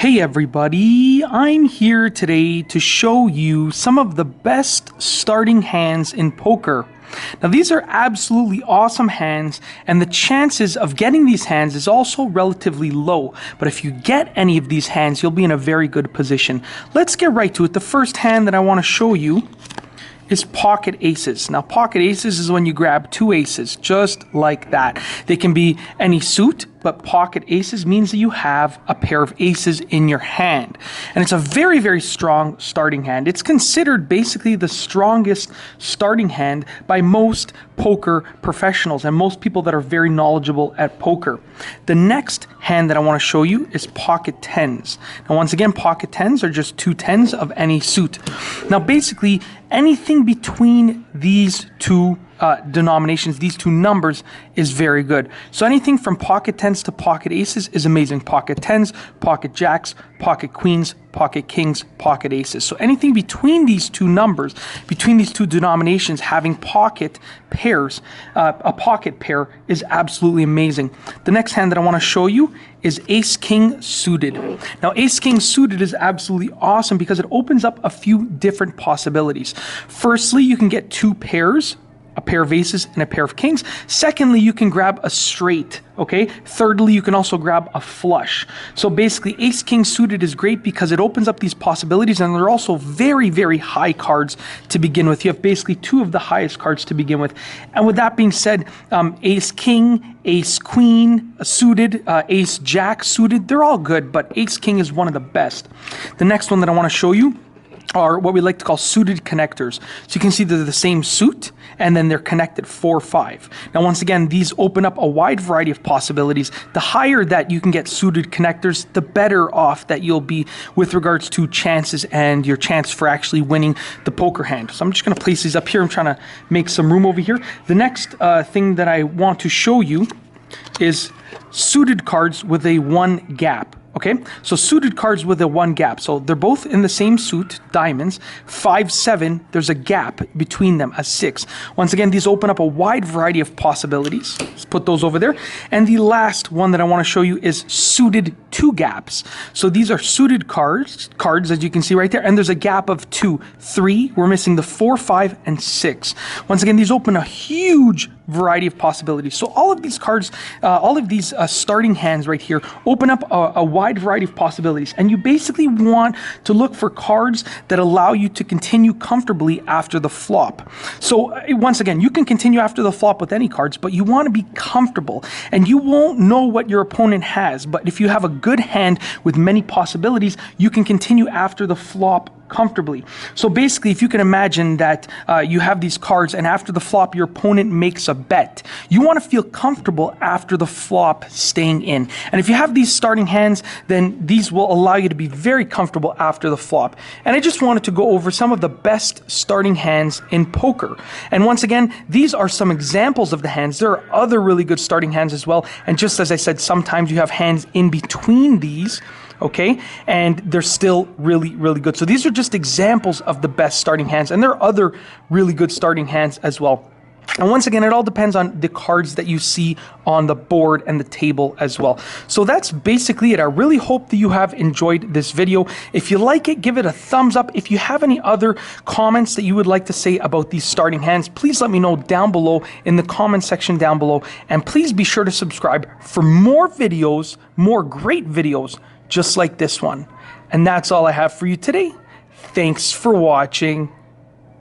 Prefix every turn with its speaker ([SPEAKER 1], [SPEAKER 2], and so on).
[SPEAKER 1] Hey everybody, I'm here today to show you some of the best starting hands in poker. Now these are absolutely awesome hands, and the chances of getting these hands is also relatively low, but if you get any of these hands, you'll be in a very good position. Let's get right to it. The first hand that I want to show you is pocket aces. Now pocket aces is when you grab two aces, just like that. They can be any suit, but pocket aces means that you have a pair of aces in your hand. And it's a very, very strong starting hand. It's considered basically the strongest starting hand by most poker professionals and most people that are very knowledgeable at poker. The next hand that I want to show you is pocket tens. Now once again, pocket tens are just two tens of any suit. Now basically anything between these two denominations, these two numbers, is very good. So anything from pocket tens to pocket aces is amazing. Pocket tens, pocket jacks, pocket queens, pocket kings, pocket aces. So anything between these two numbers, between these two denominations, having pocket pairs, a pocket pair is absolutely amazing. The next hand that I want to show you is ace king suited. Now ace king suited is absolutely awesome because it opens up a few different possibilities. Firstly, you can get two pairs, a pair of aces and a pair of kings. Secondly, you can grab a straight, okay? Thirdly, you can also grab a flush. So basically, ace king suited is great because it opens up these possibilities, and they're also very, very high cards to begin with. You have basically two of the highest cards to begin with. And with that being said, ace king, ace queen suited, ace jack suited, they're all good, but ace king is one of the best. The next one that I want to show you are what we like to call suited connectors. So you can see they're the same suit and then they're connected 4-5. Now once again, these open up a wide variety of possibilities. The higher that you can get suited connectors, the better off that you'll be with regards to chances and your chance for actually winning the poker hand. So I'm just going to place these up here. I'm trying to make some room over here. The next thing that I want to show you is suited cards with a one gap. Okay, so suited cards with a one gap. So they're both in the same suit, diamonds, 5-7, there's a gap between them, a 6. Once again, these open up a wide variety of possibilities. Let's put those over there. And the last one that I want to show you is suited two gaps. So these are suited cards as you can see right there, and there's a gap of 2, 3, we're missing the 4, 5, and 6. Once again, these open a huge variety of possibilities. So all of these cards, all of these starting hands right here open up a wide variety of possibilities, and you basically want to look for cards that allow you to continue comfortably after the flop. So once again, you can continue after the flop with any cards, but you want to be comfortable, and you won't know what your opponent has, but if you have a good hand with many possibilities, you can continue after the flop comfortably. So basically, if you can imagine that you have these cards and after the flop your opponent makes a bet, you want to feel comfortable after the flop staying in. And if you have these starting hands, then these will allow you to be very comfortable after the flop. And I just wanted to go over some of the best starting hands in poker. And once again, these are some examples of the hands. There are other really good starting hands as well. And just as I said, sometimes you have hands in between these, okay, and they're still really, really good. So these are just examples of the best starting hands, and there are other really good starting hands as well. And once again, it all depends on the cards that you see on the board and the table as well. So that's basically it. I really hope that you have enjoyed this video. If you like it, give it a thumbs up. If you have any other comments that you would like to say about these starting hands, please let me know down below in the comment section down below. And please be sure to subscribe for more videos, more great videos just like this one. And that's all I have for you today. Thanks for watching.